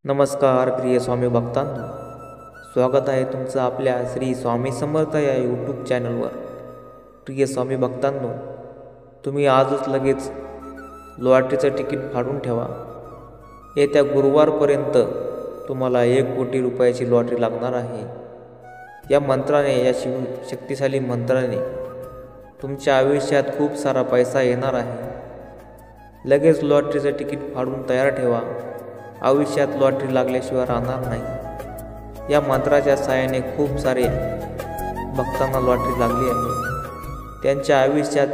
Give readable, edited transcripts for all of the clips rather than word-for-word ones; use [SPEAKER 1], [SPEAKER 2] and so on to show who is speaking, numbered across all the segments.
[SPEAKER 1] नमस्कार प्रिय स्वामी भक्तांनो, स्वागत आहे तुमचं आपल्या श्री स्वामी समर्थ या यूट्यूब चॅनलवर. प्रिय स्वामी भक्तांनो, तुम्ही आजच लगेच लॉटरीचं तिकीट फाडून ठेवा. येत्या गुरुवारपर्यंत तुम्हाला 1 कोटी रुपयाची लॉटरी लागणार आहे. या मंत्राने, या शक्तिशाली मंत्राने तुमच्या आयुष्यात खूप सारा पैसा येणार आहे. लगेच लॉटरीचं तिकीट फाडून तयार ठेवा. आयुष्यात लॉटरी लागल्याशिवाय राहणार नाही. या मंत्राच्या साहाय्याने खूप सारे भक्तांना लॉटरी लागली आहे. त्यांच्या आयुष्यात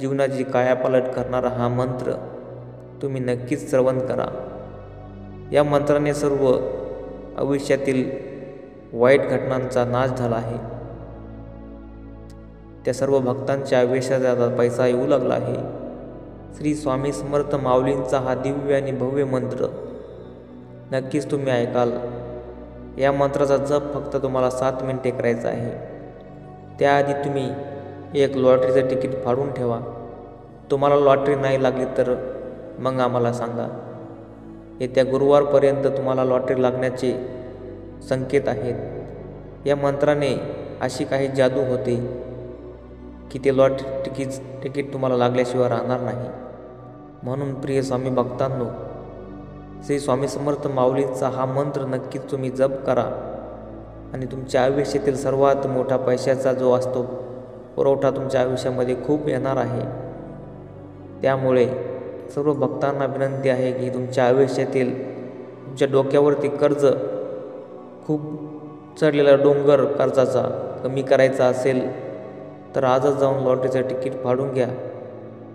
[SPEAKER 1] जीवनाची कायापालट करणारा हा मंत्र तुम्ही नक्कीच श्रवण करा. या मंत्राने सर्व आयुष्यातील वाईट घटनांचा नाश झाला आहे. त्या सर्व भक्तांच्या आयुष्यात आता पैसा येऊ लागला आहे. श्री स्वामी समर्थ माऊलींचा हा दिव्य आणि भव्य मंत्र नक्कीच तुम्ही ऐकाल. या मंत्राचा जप फक्त तुम्हाला 7 मिनिटे करायचा आहे. त्याआधी तुम्ही एक लॉटरीचं तिकीट फाडून ठेवा. तुम्हाला लॉटरी नाही लागली तर मग आम्हाला सांगा. येत्या गुरुवारपर्यंत तुम्हाला लॉटरी लागण्याचे संकेत आहेत. या मंत्राने अशी काही जादू होते की ते लॉटरी तिकीट तुम्हाला लागल्याशिवाय राहणार नाही. म्हणून प्रिय स्वामी भक्तांनो, श्री स्वामी समर्थ माऊलींचा हा मंत्र नक्कीच तुम्ही जप करा आणि तुमच्या आयुष्यातील सर्वात मोठा पैशाचा जो असतो पुरवठा तुमच्या आयुष्यामध्ये खूप येणार आहे. त्यामुळे सर्व भक्तांना विनंती आहे की तुमच्या आयुष्यातील तुमच्या डोक्यावरती कर्ज, खूप चढलेला डोंगर कर्जाचा कमी करायचा असेल तर आजच जाऊन लॉटरीचं तिकीट फाडून घ्या.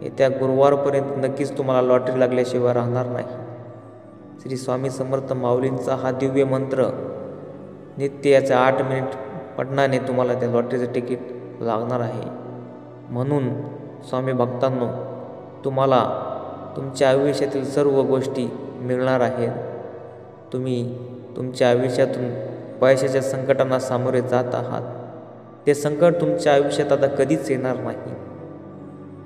[SPEAKER 1] येत्या गुरुवारपर्यंत नक्कीच तुम्हाला लॉटरी लागल्याशिवाय राहणार नाही. श्री स्वामी समर्थ माऊलींचा हा दिव्य मंत्र नित्य याचे 8 मिनिट पठणाने तुम्हाला त्या लॉटरीचं तिकीट लागणार आहे. म्हणून स्वामी भक्तांनो, तुम्हाला तुमच्या आयुष्यातील सर्व गोष्टी मिळणार आहेत. तुम्ही तुमच्या आयुष्यातून पैशाच्या संकटांना सामोरे जात आहात. ते संकट तुमच्या आयुष्यात आता कधीच येणार नाही.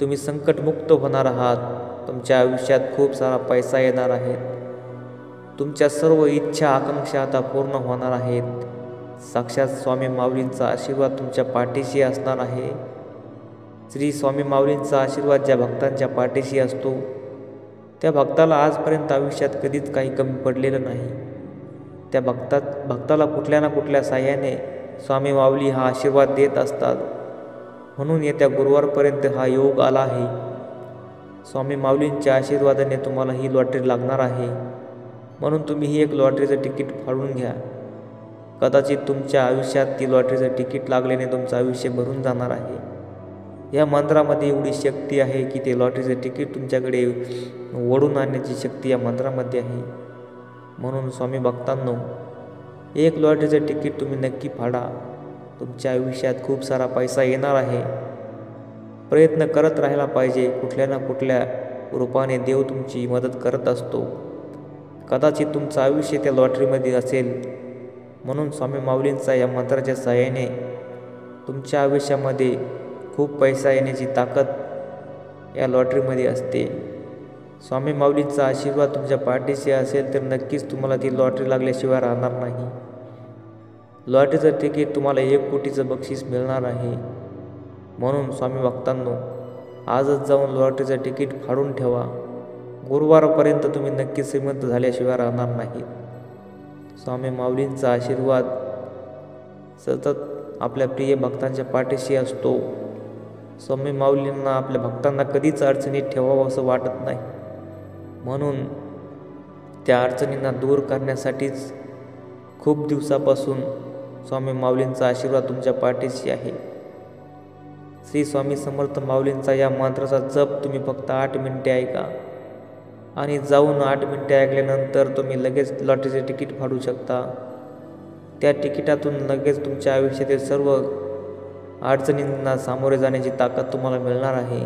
[SPEAKER 1] तुम्ही संकटमुक्त होणार आहात. तुमच्या आयुष्यात खूप सारा पैसा येणार आहे. तुमच्या सर्व इच्छा आकांक्षा आता पूर्ण होणार आहेत. साक्षात स्वामी माऊलींचा आशीर्वाद तुमच्या पाठीशी असणार आहे. श्री स्वामी माऊलींचा आशीर्वाद ज्या भक्तांच्या पाठीशी असतो त्या भक्ताला आजपर्यंत आयुष्यात कधीच काही कमी पडलेलं नाही. त्या भक्ताला कुठल्या ना कुठल्या साह्याने स्वामी माऊली हा आशीर्वाद देत असतात. म्हणून येत्या गुरुवारपर्यंत हा योग आला आहे. स्वामी माऊलींच्या आशीर्वादाने तुम्हाला ही लॉटरी लागणार आहे. म्हणून तुम्ही ही एक लॉटरीचं तिकीट फाडून घ्या. कदाचित तुमच्या आयुष्यात ती लॉटरीचं तिकीट लागल्याने तुमचं आयुष्य भरून जाणार आहे. या मंत्रामध्ये एवढी शक्ती आहे की ते लॉटरीचं तिकीट तुमच्याकडे ओढून आणण्याची शक्ती या मंत्रामध्ये आहे. म्हणून स्वामी भक्तांनो, एक लॉटरीचं तिकीट तुम्ही नक्की फाडा. तुमच्या आयुष्यात खूप सारा पैसा येणार आहे. प्रयत्न करत राहायला पाहिजे. कुठल्या ना कुठल्या रूपाने देव तुमची मदत करत असतो. कदाचित तुमचं आयुष्य त्या लॉटरीमध्ये असेल. म्हणून स्वामी माऊलींचा या मंत्राच्या सहाय्याने तुमच्या आयुष्यामध्ये खूप पैसा येण्याची ताकद या लॉटरीमध्ये असते. स्वामी माऊलींचा आशीर्वाद तुमच्या पाठीशी असेल तर नक्कीच तुम्हाला ती लॉटरी लागल्याशिवाय राहणार नाही. लॉटरीचं तिकीट तुम्हाला 1 कोटीचं बक्षीस मिळणार आहे. म्हणून स्वामी भक्तांनो, आजच जाऊन लॉटरीचं तिकीट फाडून ठेवा. गुरुवारपर्यंत तुम्ही नक्की श्रीमंत झाल्याशिवाय राहणार नाही. स्वामी माऊलींचा आशीर्वाद सतत आपल्या प्रिय भक्तांच्या पाठीशी असतो. स्वामी माऊलींना आपल्या भक्तांना कधीच अडचणीत ठेवावं असं वाटत नाही. म्हणून त्या अडचणींना दूर करण्यासाठीच खूप दिवसापासून स्वामी माऊलींचा आशीर्वाद तुमच्या पाठीशी आहे. श्री स्वामी समर्थ माऊलींचा या मंत्राचा जप तुम्ही फक्त 8 मिनिटे ऐका आणि जाऊन 8 मिनिटे ऐकल्यानंतर तुम्ही लगेच लॉटरीचे तिकीट फाडू शकता. त्या तिकिटातून लगेच तुमच्या आयुष्यातील सर्व अडचणींना सामोरे जाण्याची ताकद तुम्हाला मिळणार आहे.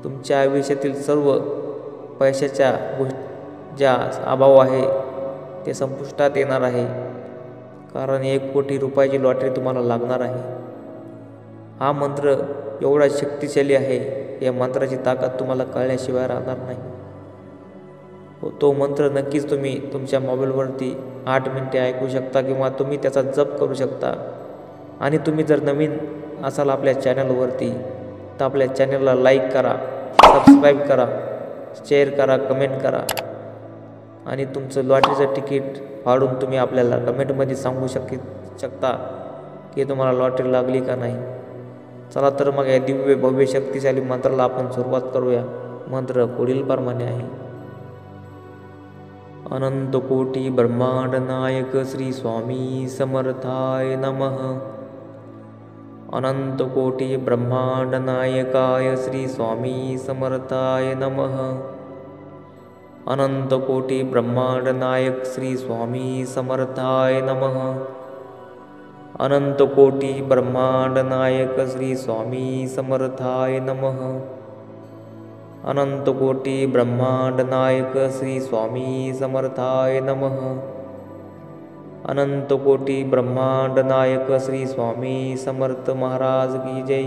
[SPEAKER 1] तुमच्या आयुष्यातील सर्व पैशाच्या ज्या अभाव आहे ते संपुष्टात येणार आहे. कारण 1 कोटी रुपयाची लॉटरी तुम्हाला लागणार आहे. हा मंत्र एवढा शक्तिशाली आहे. या मंत्राची ताकद तुम्हाला कळल्याशिवाय राहणार नाही. तो मंत्र नक्कीच तुम्ही तुमच्या मोबाईलवरती 8 मिनिटे ऐकू शकता किंवा तुम्ही त्याचा जप करू शकता. आणि तुम्ही जर नवीन असाल आपल्या चॅनलवरती तर आपल्या चॅनलला लाईक करा, सबस्क्राईब करा, शेअर करा, कमेंट करा आणि तुमचं लॉटरीचं तिकीट फाडून तुम्ही आपल्याला कमेंटमध्ये सांगू शकता की तुम्हाला लॉटरी लागली का नाही. चला तर मग या दिव्य भव्य शक्तिशाली मंत्राला आपण सुरुवात करूया. मंत्र पुढील प्रमाणे आहे. अनंत कोटी ब्रह्मांड नायक श्री स्वामी समर्थाय नमः. अनंत कोटी ब्रह्मांड नायकाय श्री स्वामी समर्थाय नमः. अनंत कोटी ब्रह्मांड नायक श्री स्वामी समर्थाय नमः. अनंत कोटी ब्रह्मांड नायक श्री स्वामी समर्थाय नमः. अनंत कोटी ब्रह्मांड नायक श्री स्वामी समर्थाय नमः. अनंत कोटी ब्रह्मांड नायक श्री स्वामी समर्थ महाराज की जय.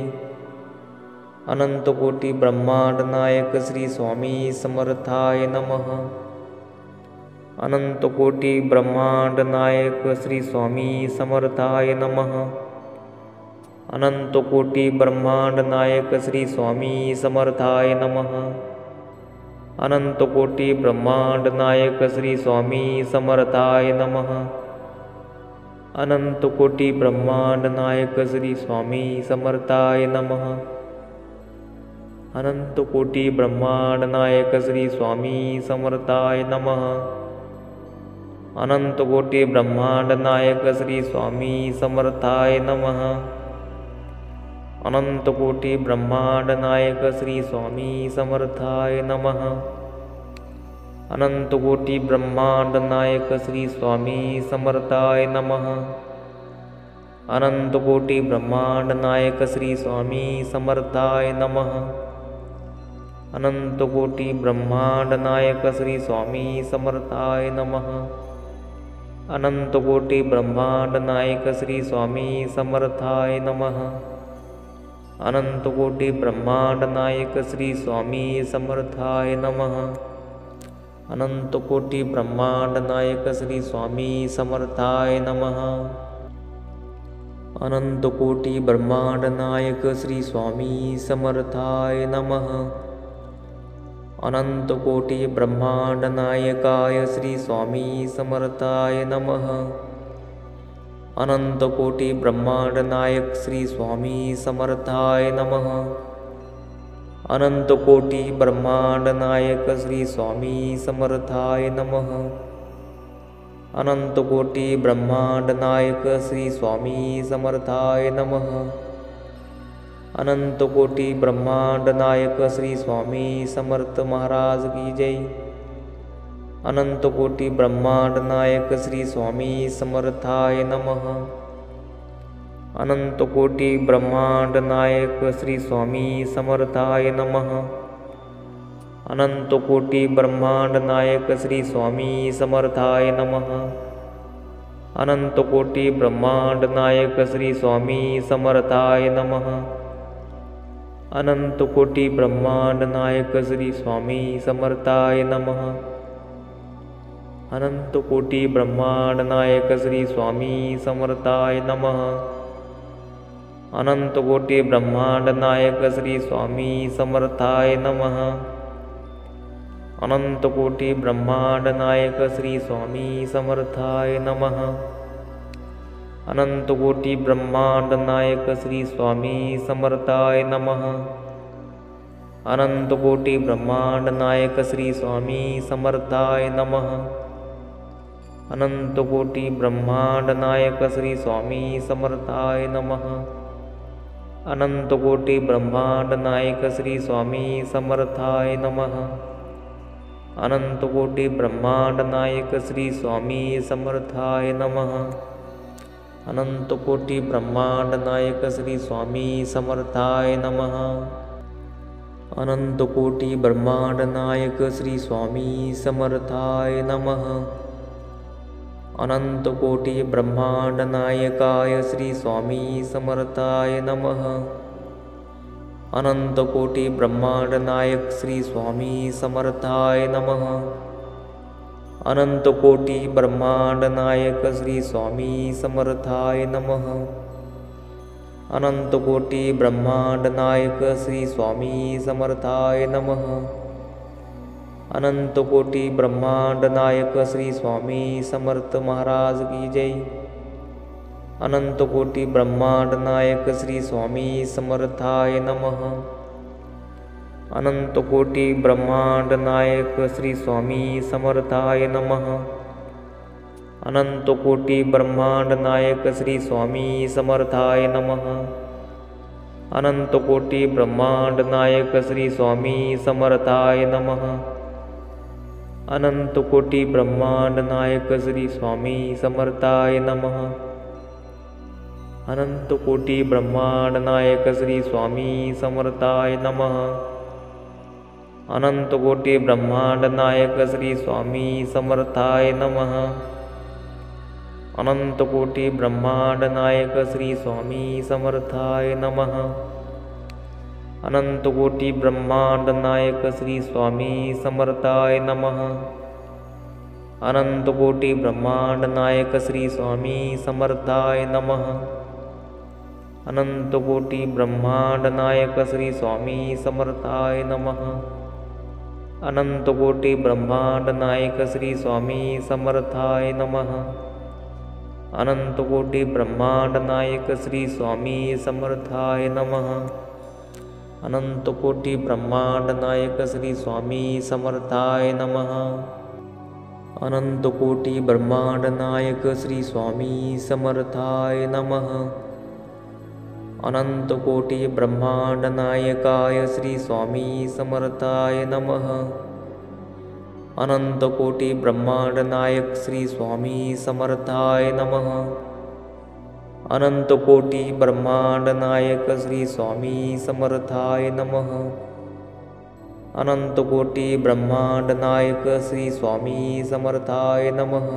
[SPEAKER 1] अनंत कोटी ब्रह्मांड नायक श्री स्वामी समर्थाय नमः. अनंत कोटी ब्रह्मांड नायक श्री स्वामी समर्थाय नमः. अनंत कोटी ब्रह्मांड नायक श्री स्वामी समर्थाय नमः. अनंत कोटी ब्रह्मांड नायक श्री स्वामी समर्थाय नमः. अनंत कोटी ब्रह्मांड नायक श्री स्वामी समर्थाय नमः. अनंत कोटी ब्रह्मांड नायक श्री स्वामी समर्थाय नमः. अनंत कोटी ब्रह्मांड नायक श्री स्वामी समर्थाय नमः. अनंत कोटी ब्रह्मांड नायक श्री स्वामी समर्थाय नमः. अनंत कोटी ब्रह्मांड नायक श्री स्वामी समर्थाय नमः. अनंत कोटी ब्रह्मांड नायक श्री स्वामी समर्थाय नमः. अनंत कोटी ब्रह्मांड नायक श्री स्वामी समर्थाय नमः. अनंत कोटी ब्रह्मांड नायक श्री स्वामी समर्थाय नमः. अनंत कोटी ब्रह्मांड नायक श्री स्वामी समर्थाय नमः. अनंत कोटी ब्रह्मांड नायक श्री स्वामी समर्थाय नमः. अनंत कोटी ब्रह्मांड नायक श्री स्वामी समर्थाय नमः. अनंत कोटी ब्रह्मांड नायकाय श्री स्वामी समर्थाय नमः. अनंत कोटी ब्रह्मांड नायक श्री स्वामी समर्थाय नमः. अनंत कोटी ब्रह्मांड नायक श्री स्वामी समर्थाय नमः. अनंत कोटी ब्रह्मांड नायक श्री स्वामी समर्थाय नमः. अनंत कोटी ब्रह्मांड नायक श्री स्वामी समर्थ महाराज की जय. अनंत कोटी ब्रह्मांड नायक श्री स्वामी समर्थाय नमः. अनंत कोटी ब्रह्मांड नायक श्री स्वामी समर्थाय नमः. अनंत कोटी ब्रह्मांड नायक श्री स्वामी समर्थाय नमः. अनंत कोटी ब्रह्मांड नायक श्री स्वामी समर्थाय नमः. अनंत कोटी ब्रह्मांड नायक श्री स्वामी समर्थाय नमः. अनंत कोटी ब्रह्मांड नायक श्री स्वामी समर्थाय नमः. अनंत कोटी ब्रह्मांड नायक श्री स्वामी समर्थाय नमः. अनंत कोटी ब्रह्मांड नायक श्री स्वामी समर्थाय नमः. अनंत कोटी ब्रह्मांड नायक श्री स्वामी समर्थाय नमः. अनंत कोटी ब्रह्मांड नायक श्री स्वामी समर्थाय नमः. अनंत कोटी ब्रह्मांड नायक श्री स्वामी समर्थाय नमः. अनंत कोटी ब्रह्मांड नायक श्री स्वामी समर्थाय नमः. अनंत कोटी ब्रह्मांड नायक श्री स्वामी समर्थाय नमः. अनंत कोटी ब्रह्मांड नायक श्री स्वामी समर्थाय नमः. अनंत कोटी ब्रह्मांड नायक श्री स्वामी समर्थाय नमः. अनंत कोटी ब्रह्मांड नायकाय श्री स्वामी समर्थाय नमः. अनंत कोटी ब्रह्मांड नायक श्री स्वामी समर्थाय नमः. अनंत कोटी ब्रह्मांड नायक श्री स्वामी समर्थाय नमः। अनंत कोटी ब्रह्मांड नायक श्री स्वामी समर्थाय नमः। अनंत कोटी ब्रह्मांड नायक श्री स्वामी समर्थ महाराज की जय। अनंत कोटी ब्रह्मांड नायक श्री स्वामी समर्थाय नमः। अनंत कोटी ब्रह्मांड नायक श्री स्वामी समर्थाय नमः। अनंत कोटी ब्रह्मांड नायक श्री स्वामी समर्थाय नमः। अनंत कोटी ब्रह्मांड नायक श्री स्वामी समर्थाय नमः। अनंत कोटी ब्रह्मांड नायक श्री स्वामी समर्थाय नमः। अनंत कोटी ब्रह्मांड नायक श्री स्वामी समर्थाय नमः। अनंत कोटी ब्रह्मांड नायक श्री स्वामी समर्थाय नमः। अनंत कोटी ब्रह्मांड नायक श्री स्वामी समर्थाय नमः। अनंत कोटी ब्रह्मांड नायक श्री स्वामी समर्थाय नमः। अनंत कोटी ब्रह्मांड नायक श्री स्वामी समर्थाय नमः। अनंत कोटी ब्रह्मांड नायक श्री स्वामी समर्थाय नमः। अनंत कोटी ब्रह्मांड नायक श्री स्वामी समर्थाय नमः। अनंत कोटी ब्रह्मांड नायक श्री स्वामी समर्थाय नमः। अनंत कोटी ब्रह्मांड नायक श्री स्वामी समर्थाय नमः। अनंत कोटी ब्रह्मांड नायक श्री स्वामी समर्थाय नमः। अनंत कोटी ब्रह्मांड नायकाय श्री स्वामी समर्थाय नमः। अनंत कोटी ब्रह्मांड नायक श्री स्वामी समर्थाय नमः। अनंत कोटी ब्रह्मांड नायक श्री स्वामी समर्थाय नमः। अनंत कोटी ब्रह्मांड नायक श्री स्वामी समर्थाय नमः।